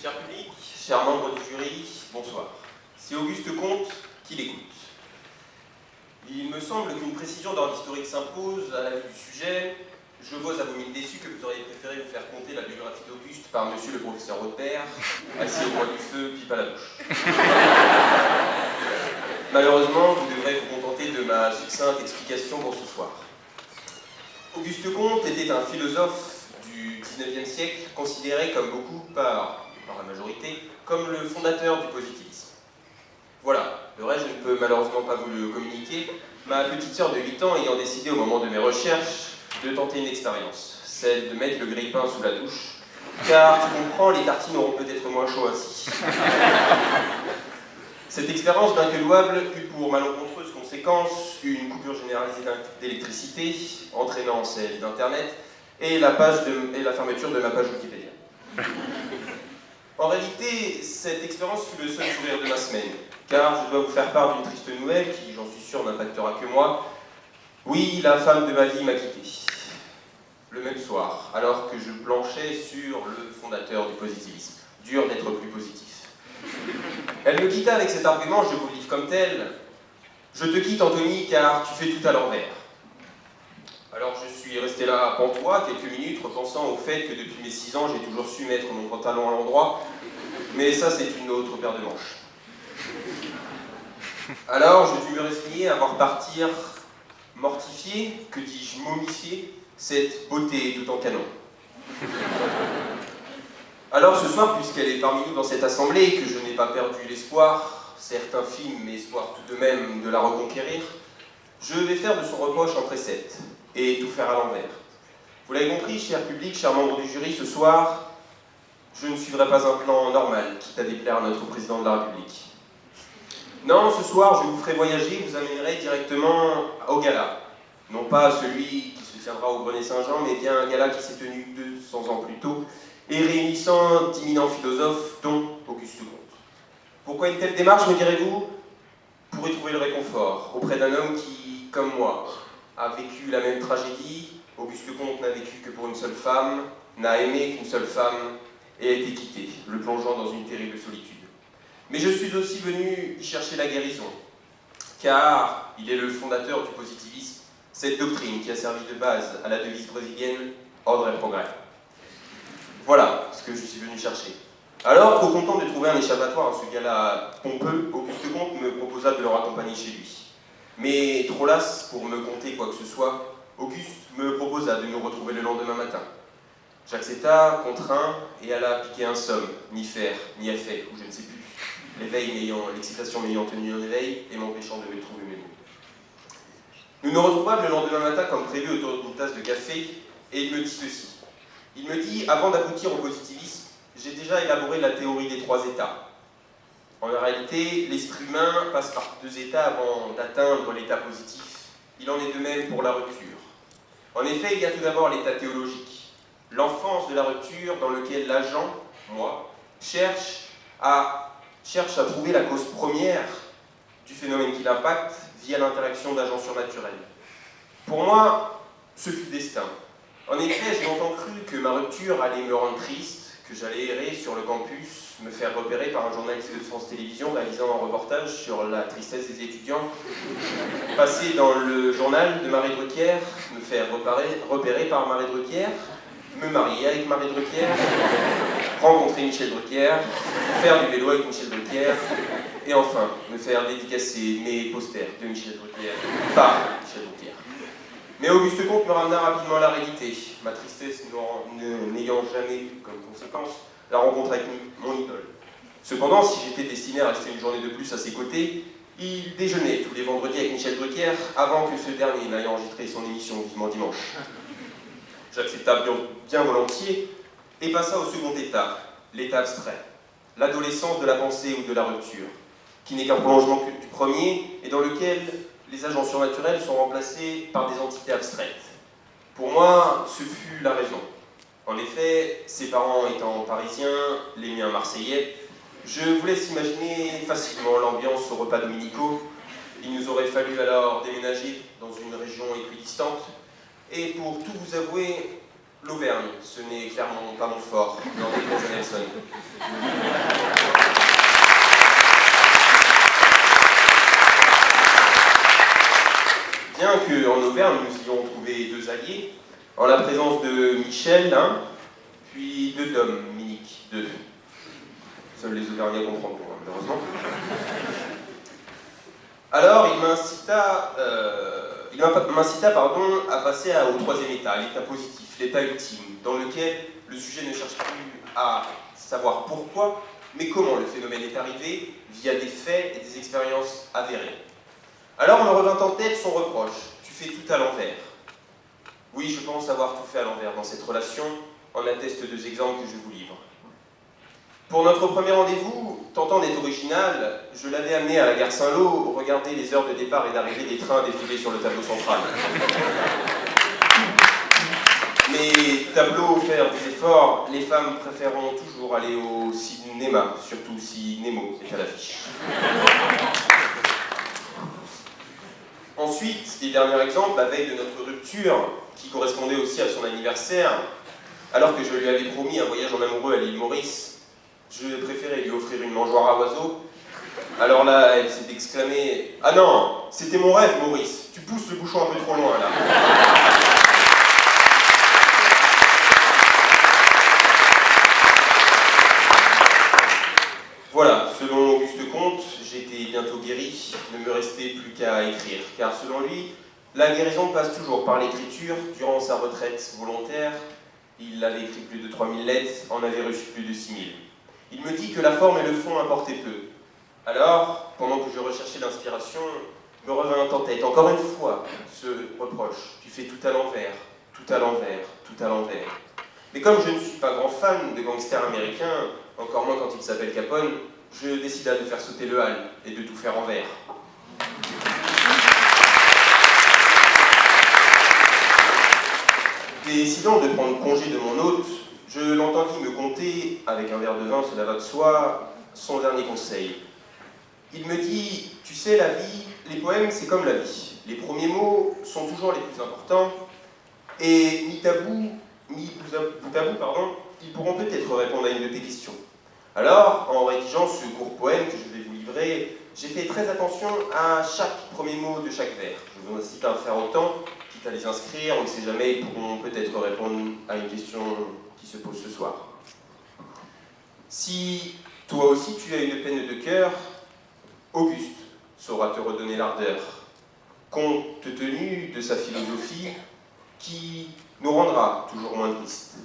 Cher public, chers membres du jury, bonsoir. C'est Auguste Comte qui l'écoute. Il me semble qu'une précision d'ordre historique s'impose à la vue du sujet. Je vois à vos mille déçus que vous auriez préféré vous faire conter la biographie d'Auguste par monsieur le professeur Rodbert, assis au coin du feu, pipe à la bouche. Malheureusement, vous devrez vous contenter de ma succincte explication pour ce soir. Auguste Comte était un philosophe du XIXe siècle, considéré comme beaucoup par la majorité, comme le fondateur du positivisme. Voilà, le reste, je ne peux malheureusement pas vous le communiquer, ma petite sœur de 8 ans ayant décidé au moment de mes recherches de tenter une expérience, celle de mettre le grille-pain sous la douche, car tu comprends, les tartines auront peut-être moins chaud ainsi. Cette expérience, bien que louable, eut pour malencontreuse conséquence une coupure généralisée d'électricité, entraînant celle d'Internet, et la fermeture de ma page Wikipédia. En réalité, cette expérience fut le seul sourire de ma semaine, car je dois vous faire part d'une triste nouvelle qui, j'en suis sûr, n'impactera que moi. Oui, la femme de ma vie m'a quitté. Le même soir, alors que je planchais sur le fondateur du positivisme. Dur d'être plus positif. Elle me quitta avec cet argument, je vous le livre comme tel. Je te quitte, Anthony, car tu fais tout à l'envers. Alors je suis resté là pantois quelques minutes, repensant au fait que depuis mes 6 ans, j'ai toujours su mettre mon pantalon à l'endroit. Mais ça, c'est une autre paire de manches. Alors, je dus me résigner à voir partir, mortifié, que dis-je, momifié, cette beauté tout en canon. Alors ce soir, puisqu'elle est parmi nous dans cette assemblée et que je n'ai pas perdu l'espoir, certes infime, mais espoir tout de même de la reconquérir, je vais faire de son reproche un précepte, et tout faire à l'envers. Vous l'avez compris, cher public, chers membres du jury, ce soir, je ne suivrai pas un plan normal, quitte à déplaire à notre président de la République. Non, ce soir, je vous ferai voyager, vous amènerai directement au gala. Non pas celui qui se tiendra au Grenier Saint-Jean, mais bien un gala qui s'est tenu 200 ans plus tôt, et réunissant d'imminents philosophes, dont Auguste Comte. Pourquoi une telle démarche, me direz-vous? Pour y trouver le réconfort, auprès d'un homme qui, comme moi, a vécu la même tragédie. Auguste Comte n'a vécu que pour une seule femme, n'a aimé qu'une seule femme, et a été quitté, le plongeant dans une terrible solitude. Mais je suis aussi venu y chercher la guérison, car il est le fondateur du positivisme, cette doctrine qui a servi de base à la devise brésilienne « Ordre et progrès ». Voilà ce que je suis venu chercher. Alors, trop content de trouver un échappatoire à ce gala pompeux, Auguste Comte me proposa de le raccompagner chez lui. Mais trop las pour me conter quoi que ce soit, Auguste me proposa de nous retrouver le lendemain matin. J'accepta, contraint, et alla piquer un somme, ni faire, ni effet, ou je ne sais plus. L'excitation m'ayant tenu en éveil et m'empêchant de me trouver mes mots. Nous nous retrouvâmes le lendemain matin comme prévu autour d'une tasse de café, et il me dit ceci. Il me dit, avant d'aboutir au positivisme, j'ai déjà élaboré la théorie des 3 états. En réalité, l'esprit humain passe par 2 états avant d'atteindre l'état positif. Il en est de même pour la rupture. En effet, il y a tout d'abord l'état théologique, l'enfance de la rupture dans lequel l'agent, moi, cherche à trouver la cause première du phénomène qui l'impacte via l'interaction d'agents surnaturels. Pour moi, ce fut le destin. En effet, j'ai longtemps cru que ma rupture allait me rendre triste, que j'allais errer sur le campus, me faire repérer par un journaliste de France Télévisions réalisant un reportage sur la tristesse des étudiants, passer dans le journal de Marie Drucker, me faire repérer par Marie Drucker, me marier avec Marie Drucker, rencontrer Michel Drucker, faire du vélo avec Michel Drucker, et enfin, me faire dédicacer mes posters de Michel Drucker par Michel Drucker. Mais Auguste Comte me ramena rapidement à la réalité, ma tristesse n'ayant jamais eu comme conséquence la rencontre avec mon idole. Cependant, si j'étais destiné à rester une journée de plus à ses côtés, il déjeunait tous les vendredis avec Michel Drucker avant que ce dernier n'aille enregistrer son émission Vivement Dimanche. J'accepta bien volontiers et passa au second état, l'état abstrait, l'adolescence de la pensée ou de la rupture, qui n'est qu'un prolongement du premier et dans lequel les agents surnaturels sont remplacés par des entités abstraites. Pour moi, ce fut la raison. En effet, ses parents étant parisiens, les miens marseillais, je vous laisse imaginer facilement l'ambiance au repas dominicaux. Il nous aurait fallu alors déménager dans une région équidistante. Et pour tout vous avouer, l'Auvergne, ce n'est clairement pas mon fort, dans les Nelson. Bien qu'en Auvergne, nous ayons trouvé deux alliés, en la présence de Michel, l'un, puis de Dom, Minique, deux. Seuls les Auvergnats comprendront, malheureusement. Alors, il m'incita à passer au troisième état, l'état positif, l'état ultime, dans lequel le sujet ne cherche plus à savoir pourquoi, mais comment le phénomène est arrivé, via des faits et des expériences avérées. Alors me revint en tête son reproche, tu fais tout à l'envers. Oui, je pense avoir tout fait à l'envers dans cette relation, en attestent deux exemples que je vous livre. Pour notre premier rendez-vous, tentant d'être original, je l'avais amené à la gare Saint-Lô, regarder les heures de départ et d'arrivée des trains défiler sur le tableau central. Mais tableau faire des efforts, les femmes préféreront toujours aller au cinéma, surtout si Nemo est à l'affiche. Ensuite, et dernier exemple, la veille de notre rupture, qui correspondait aussi à son anniversaire, alors que je lui avais promis un voyage en amoureux à l'île Maurice, je préférais lui offrir une mangeoire à oiseaux. Alors là, elle s'est exclamée « Ah non, c'était mon rêve, Maurice, tu pousses le bouchon un peu trop loin, là. » Voilà, selon Auguste Comte, j'étais bientôt guéri, il ne me restait plus qu'à écrire, car selon lui, la guérison passe toujours par l'écriture. Durant sa retraite volontaire, il avait écrit plus de 3000 lettres, en avait reçu plus de 6000. Il me dit que la forme et le fond importaient peu. Alors, pendant que je recherchais l'inspiration, me revint en tête, encore une fois, ce reproche. Tu fais tout à l'envers, tout à l'envers, tout à l'envers. Mais comme je ne suis pas grand fan de gangsters américains, encore moins quand il s'appelle Capone, je décida de faire sauter le hall et de tout faire en vert. Décidant de prendre congé de mon hôte, je l'entendis me conter, avec un verre de vin, cela va de soi, son dernier conseil. Il me dit, tu sais, la vie, les poèmes, c'est comme la vie. Les premiers mots sont toujours les plus importants, et mis bout à bout, ils pourront peut-être répondre à une de tes questions. Alors, en rédigeant ce court poème que je vais vous livrer, j'ai fait très attention à chaque premier mot de chaque vers. Je vous incite à en faire autant, quitte à les inscrire, on ne sait jamais, ils pourront peut-être répondre à une question qui se pose ce soir. Si toi aussi tu as une peine de cœur, Auguste saura te redonner l'ardeur, compte tenu de sa philosophie qui nous rendra toujours moins tristes.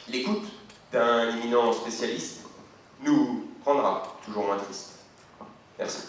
L'écoute d'un éminent spécialiste nous rendra toujours moins tristes. Merci.